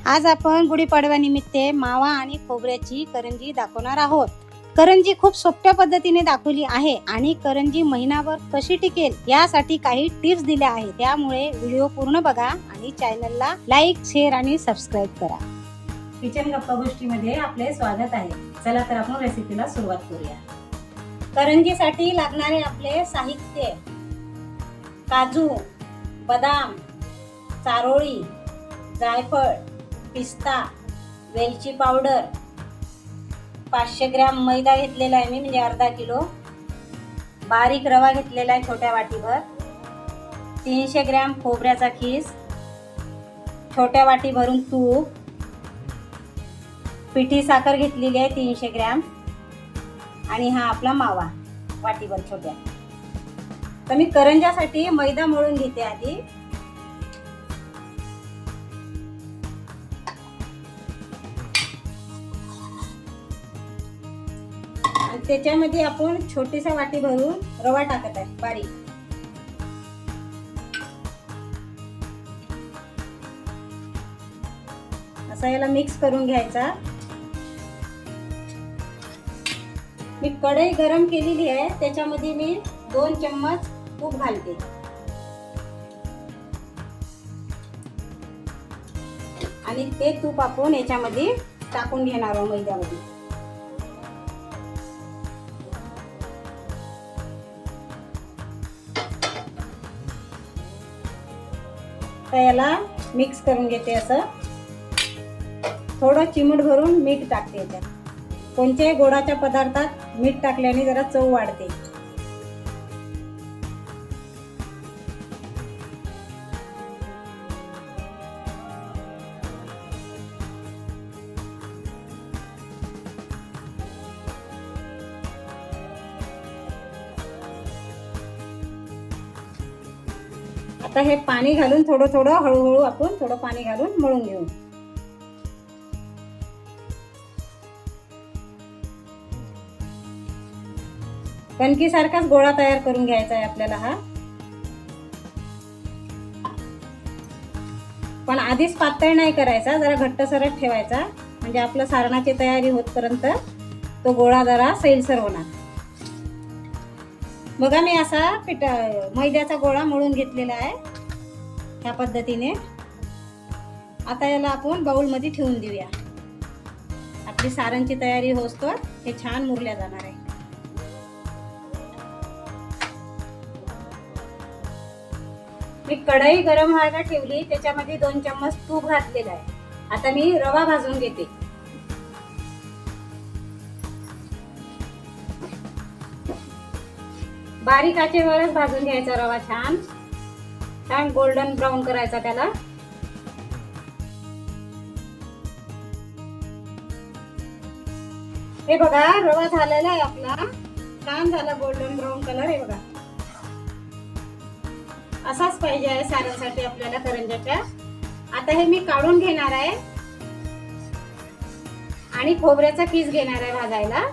आज आपण गुढीपाडव्यानिमित्त मावा आणि खोबऱ्याची करंजी दाखवणार आहोत। करंजी खूप सोप्या पद्धतीने दाखवली आहे आणि करंजी महिनाभर कशी टिकेल यासाठी काही टिप्स दिल्या आहेत। त्यामुळे व्हिडिओ पूर्ण बघा आणि चॅनलला लाईक, शेअर आणि सबस्क्राइब करा। किचन गप्पा गोष्टीमध्ये आपले स्वागत आहे। चला तर आपण रेसिपीला सुरुवात करूया। करंजीसाठी लागणारे आपले साहित्य: काजू, बदाम, चारोळी, जायफळ, पिस्ता, वेलची पावडर, 500 ग्रॅम मैदा घेतलेला आहे मी, म्हणजे अर्धा किलो। बारीक रवा घेतलेला आहे छोट्या वाटीभर। 300 ग्रॅम खोबऱ्याचा खीस, छोट्या वाटी भरून तूप, पिठी साखर घेतलेली आहे 300 ग्रॅम आणि हा आपला मावा वाटीभर छोट्या। तर मी करंजासाठी मैदा मळून घेते आधी। आणि त्याच्यामध्ये आपण छोटीसा वाटी भरून रवा टाकत आहे बारीक। असा याला मिक्स करून घ्यायचा। मी कढई गरम केलेली आहे, त्याच्यामध्ये मी 2 चम्मच तूप घालते आणि ते तूप आपण याच्यामध्ये टाकून घेणार आहोत मैद्यामध्ये। तर याला मिक्स करून घेते। असं थोडं चिमूट भरून मीठ टाकते याच्यात। कोणत्याही गोडाच्या पदार्थात मीठ टाकल्याने जरा चव वाढते। आता हे पाणी घालून थोडं हळूहळू आपण थोडं पाणी घालून मळून घेऊ। कणकीसारखाच गोळा तयार करून घ्यायचा आहे आपल्याला हा। पण आधीच पातळ नाही करायचा, जरा घट्टसरच ठेवायचा, म्हणजे आपल्या सारणाची तयारी होतपर्यंत तो गोळा जरा सैलसर होणार। बघा मी असा मैद्याचा गोळा मळून घेतलेला आहे ह्या पद्धतीने। आता याला आपण बाउल मध्ये ठेवून देऊया। आपली सारणची तयारी होतोवर हे छान मुरल्या जाणार आहे। मी कढई गरम व्हायला ठेवली, त्याच्यामध्ये 2 चम्मच तूप घातलेलं आहे। आता मी रवा भाजून घेते। बारीक आचेवरच भाजून घ्यायचा रवा, छान छान गोल्डन ब्राऊन करायचा त्याला। हे बघा रवा झालेला आहे आपला, छान झाला गोल्डन ब्राऊन कलर। हे बघा असाच पाहिजे आहे सारणासाठी आपल्याला करंजाच्या। आता हे मी काढून घेणार आहे आणि खोबऱ्याचा किस घेणार आहे भाजायला।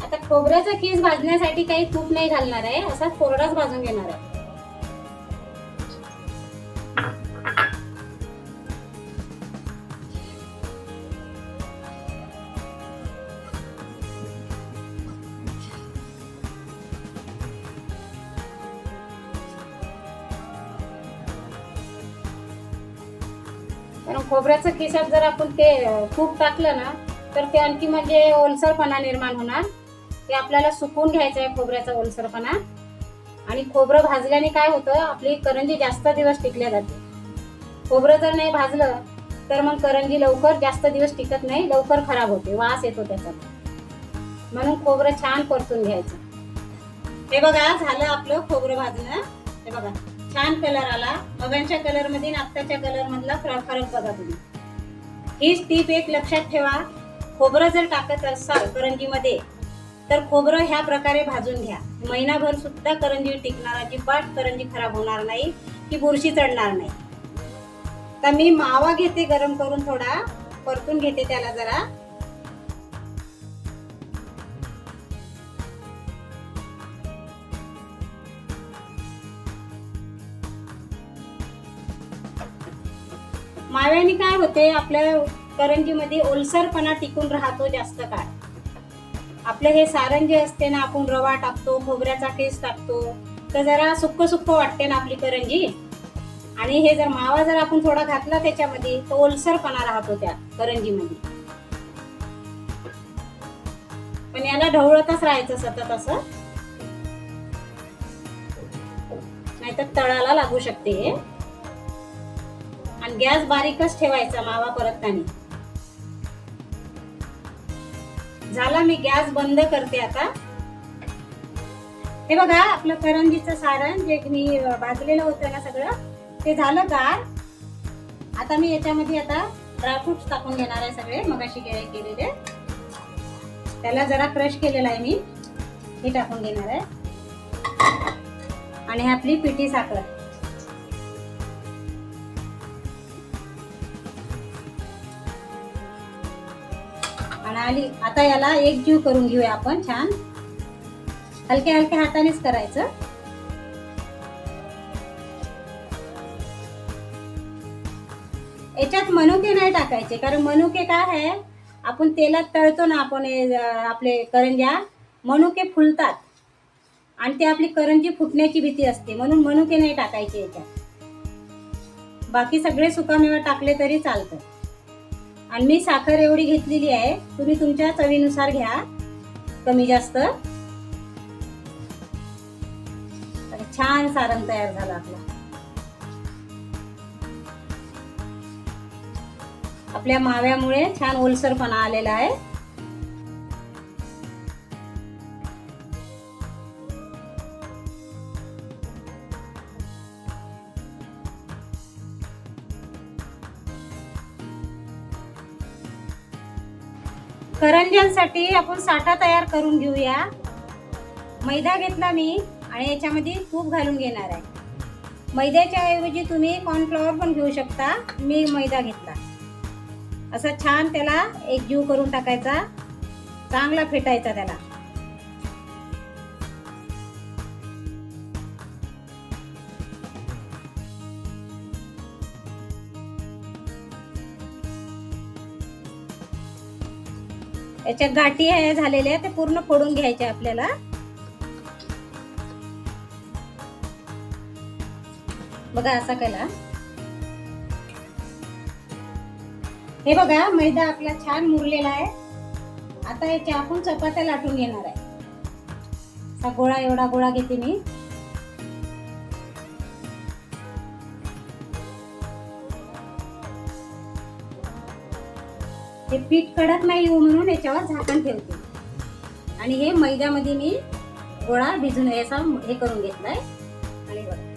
आता खोबऱ्याचा किस भाजण्यासाठी काही तूप नाही घालणार आहे, असाच कोरडाच भाजून घेणार आहे। कारण खोबऱ्याचं किसात जर आपण ते तूप टाकलं ना तर ते आणखी म्हणजे ओलसरपणा निर्माण होणार। ते आपल्याला सुकून घ्यायचं आहे खोबऱ्याचा ओलसरपणा। आणि खोबरं भाजल्याने काय होतं, आपली करंजी जास्त दिवस टिकल्या जाते। खोबरं जर नाही भाजलं तर मग करंजी लवकर जास्त दिवस टिकत नाही, लवकर खराब होते, वास येतो त्याचा। म्हणून खोबरं छान परतून घ्यायचं। हे बघा झालं आपलं खोबरं भाजणं। हे बघा छान कलर आला। मगांच्या कलर मध्ये आणि आत्ताच्या कलर मधला फरक बघा तुम्ही। हीच टीप एक लक्षात ठेवा, खोबरं जर टाकत असाल करंजीमध्ये तर खोबरं ह्या प्रकारे भाजून घ्या। महिनाभर सुद्धा करंजी टिकणार, अजिबात करंजी खराब होणार नाही की बुरशी चढणार नाही। तर मी मावा घेते गरम करून, थोडा परतून घेते त्याला जरा. माव्याने काय होते, आपल्या करंजीमध्ये ओलसरपणा टिकून राहतो जास्त काळ. आपलं हे सारण जे असते ना, आपण रवा टाकतो, खोबऱ्याचा टेस्ट टाकतो, तर जरा सुक्क सुक्क वाटते ना आपली करंजी. आणि हे जर मावा जर आपण थोडा घातला त्याच्यामध्ये, तो ओलसरपणा राहतो त्या करंजीमध्ये. पण याला ढवळतच राहायचं सतत असं, नाहीतर तळाला लागू शकते हे. आणि गॅस बारीकच ठेवायचा मावा परतताना. झाला, मी गॅस बंद करते आता. हे बघा, आपलं करंजीचं सारण जे मी भाजलेलं होतं ना सगळं, ते झालं गार. आता मी याच्यामध्ये आता ड्रायफ्रुट्स टाकून घेणार आहे सगळे मगाशी केलेले. त्याला जरा क्रश केलेला आहे मी, हे टाकून घेणार आहे. आणि आपली पिठी साखर. आणि आता याला एकजीव करून घेऊया आपण छान. हलक्या हलक्या हातानेच करायचं. याच्यात मनुके नाही टाकायचे, कारण मनुके काय आहे, आपण तेलात तळतो ना आपण आपले करंज्या, मनुके फुलतात आणि ते आपली करंजी फुटण्याची भीती असते, म्हणून मनुके नाही टाकायचे याच्यात. बाकी सगळे सुकामेवा टाकले तरी चालतं. आणि मी साखर एवढी घेतलेली आहे, तुम्ही तुमच्या चवीनुसार घ्या, कमी जास्त. छान सारण तयार झालं आपलं. आपल्या माव्यामुळे छान ओलसरपणा आलेला आहे. करंज्यांसाठी आपण साठा तयार करून घेऊया. मैदा घेतला मी आणि याच्यामध्ये तूप घालून घेणार आहे. मैद्याच्या ऐवजी तुम्ही कॉर्नफ्लॉवर पण घेऊ शकता, मी मैदा घेतला. असं छान त्याला एकजीव करून टाकायचा, चांगला फेटायचा त्याला. याच्या गाठी आहे झालेल्या, ते पूर्ण फोडून घ्यायचे आपल्याला. बघा असा केला. हे बघा, मैदा आपला छान मुरलेला आहे. आता याच्या आपण चपात्या लाटून घेणार आहे. असा गोळा, एवढा गोळा घेते मी. हे पीठ कडक नाही येऊ म्हणून याच्यावर झाकण ठेवते. आणि हे मैद्यामध्ये मी गोळा भिजून याचा हे करून घेतलाय. आणि बघा,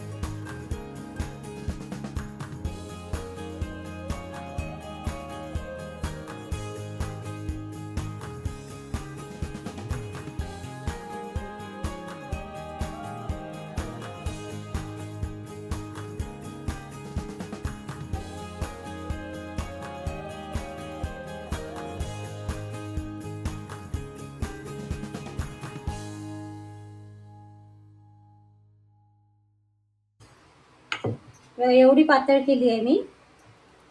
एवढी पातळ केली आहे मी.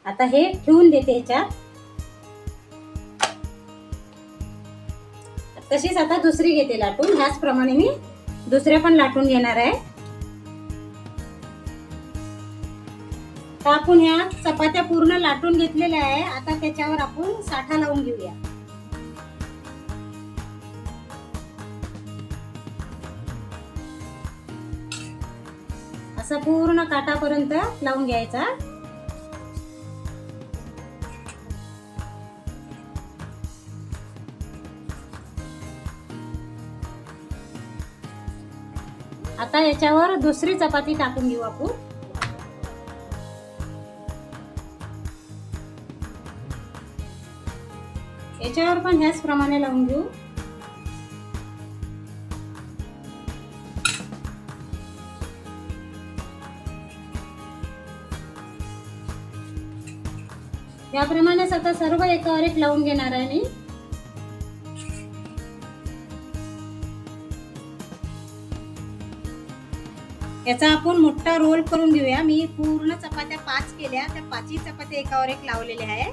आता हे ठेवून देते ह्याच्यात. तशीच आता दुसरी घेते लाटून. ह्याचप्रमाणे मी दुसऱ्या पण लाटून घेणार आहे. तर आपण ह्या चपात्या पूर्ण लाटून घेतलेल्या आहे. आता त्याच्यावर आपण साठा लावून घेऊया. असं पूर्ण काठापर्यंत लावून घ्यायचा. आता याच्यावर दुसरी चपाती टाकून घेऊ आपण. याच्यावर पण ह्याच प्रमाणे लावून घेऊ. याप्रमाणेच आता सर्व एकावर एक लावून घेणार आहे मी. याचा आपण मोठा रोल करून घेऊया. मी पूर्ण चपात्या 5 केल्या, त्या 5ही चपात्या एकावर एक लावलेल्या आहे.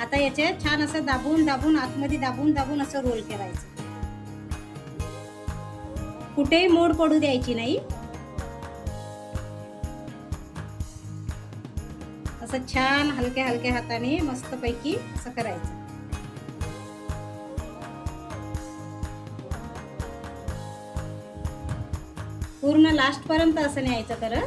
आता याचे छान असं दाबून दाबून आतमध्ये दाबून दाबून असं रोल करायचं. कुठेही मोड पडू द्यायची नाही. असं छान हलक्या हलक्या हाताने मस्तपैकी असं करायचं. पूर्ण लास्ट पर्यंत असं न्यायचं करत.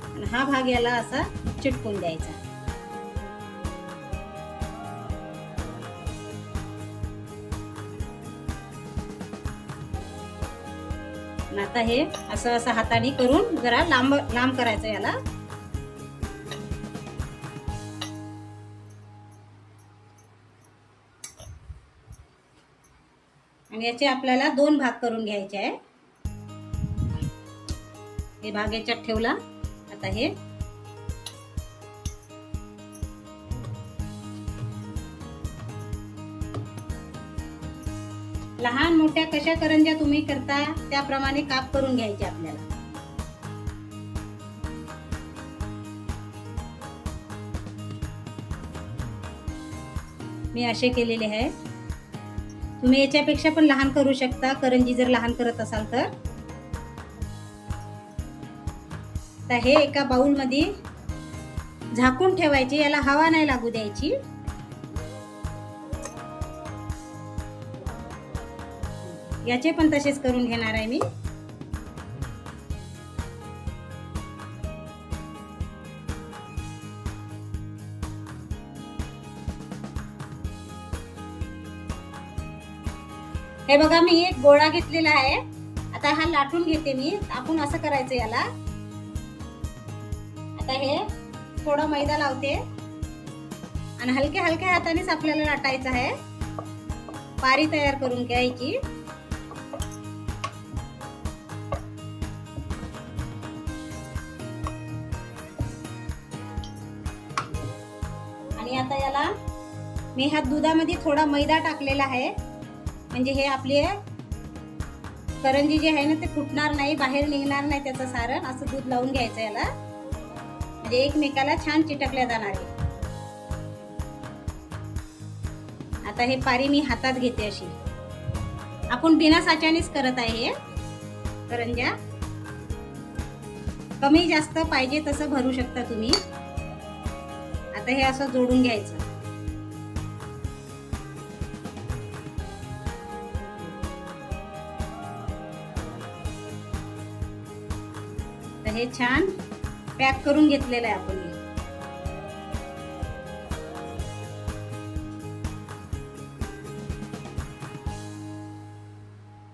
आणि हा भाग याला असा चिटकून द्यायचा. आता हे असं असं हाताने करून जरा लांब लांब करायचं याला. आणि याचे आपल्याला 2 भाग करून घ्यायचे आहे. हे भाग याच्यात ठेवला. आता हे लहान मोठ्या कशा करंज्या तुम्ही करता त्याप्रमाणे काप करून घ्यायचे आपल्याला. मी असे केलेले आहे. तुम्ही याच्यापेक्षा पण लहान करू शकता करंजी जर लहान करत असाल तर. हे एका बाउल मध्ये झाकून ठेवायचे. याला हवा नाही लागू द्यायची. याचे पण तसेच करून घेणार आहे मी. हे बघा मी एक गोळा घेतलेला आहे. आता हा लाटून घेते मी. आपण असं करायचं याला. आता हे थोडा मैदा लावते आणि हलक्या हलक्या हातानेच आपल्याला लाटायचं आहे. पारी तयार करून घ्यायची. आणि आता याला मी ह्या दुधामध्ये थोडा मैदा टाकलेला आहे. म्हणजे हे आपले करंजी जे आहे ना ते फुटणार नाही, बाहेर निघणार नाही त्याचं सारण. असं दूध लावून घ्यायचं याला. म्हणजे एकमेकाला छान चिटकल्या जाणार आहे. आता हे पारी मी हातात घेते अशी. आपण बिना साच्यानेच करत आहे हे करंज्या. कमी जास्त पाहिजे तसं भरू शकता तुम्ही. आता हे असं जोडून घ्यायचं. तर हे छान पॅक करून घेतलेलं आहे आपण.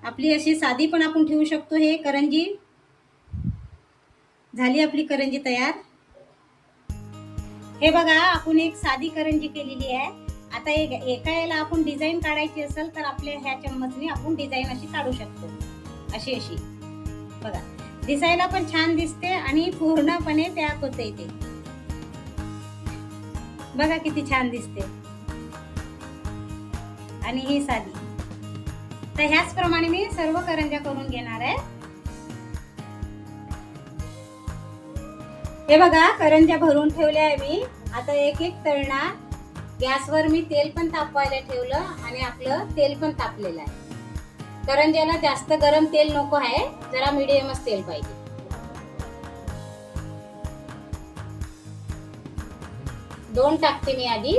आपली अशी साधी पण आपण ठेवू शकतो. हे करंजी झाली आपली करंजी तयार. हे बघा आपण एक साधी करंजी केलेली आहे. आता एका याला आपण डिझाईन काढायची असेल तर आपल्या ह्या चम्मचने आपण डिझाईन अशी काढू शकतो. अशी अशी बघा. दिसायला पण छान दिसते आणि पूर्णपणे पॅक होते इथे. बघा किती छान दिसते. आणि ही साधी. तर ह्याच प्रमाणे मी सर्व करंज्या करून घेणार आहे. हे बघा करंज्या भरून ठेवल्या आहे मी. आता एक एक तळणार. गॅसवर मी तेल पण तापवायला ठेवलं आणि आपलं तेल पण तापलेलं आहे. करंज्याला जास्त गरम तेल नको आहे, जरा मीडियमच तेल पाहिजे. दोन टाकते मी आधी.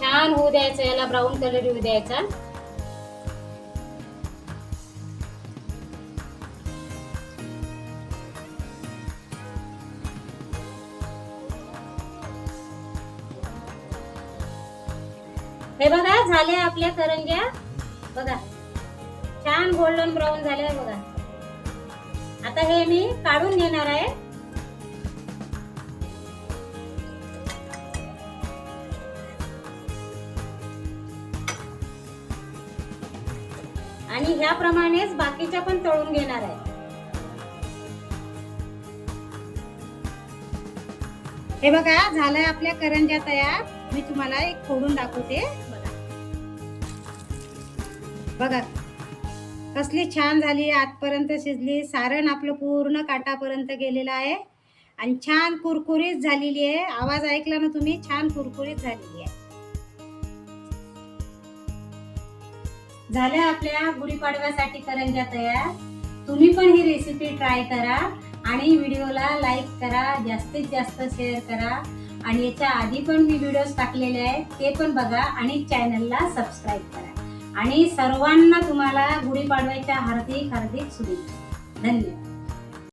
छान होऊ द्यायचं, याला ब्राऊन कलर येऊ द्यायचा. हे बघा झाले आपल्या करंज्या. बघा छान गोल्डन ब्राऊन झाले बघा. आता हे मी काढून घेणार आहे. आणि ह्याप्रमाणेच बाकीच्या पण तळून घेणार आहे. हे बघा झालंय आपल्या करंज्या तयार. मी तुम्हाला एक फोडून दाखवते. बघा कसली छान झाली, आतपर्यंत शिजली. सारण आपलं पूर्ण काटापर्यंत गेलेलं आहे आणि छान कुरकुरीत झालेली आहे. आवाज ऐकला ना तुम्ही, छान कुरकुरीत झालेली आहे. झाल्या आपल्या गुढीपाडव्यासाठी करंज्या तयार. तुम्ही पण ही रेसिपी ट्राय करा आणि व्हिडिओला लाईक करा, जास्तीत जास्त शेअर करा. आणि याच्या आधी पण मी व्हिडिओज टाकलेले आहेत, ते पण बघा आणि चॅनलला सबस्क्राईब करा. आणि सर्वांना तुम्हाला गुढीपाडव्याच्या हार्दिक हार्दिक शुभेच्छा. धन्यवाद.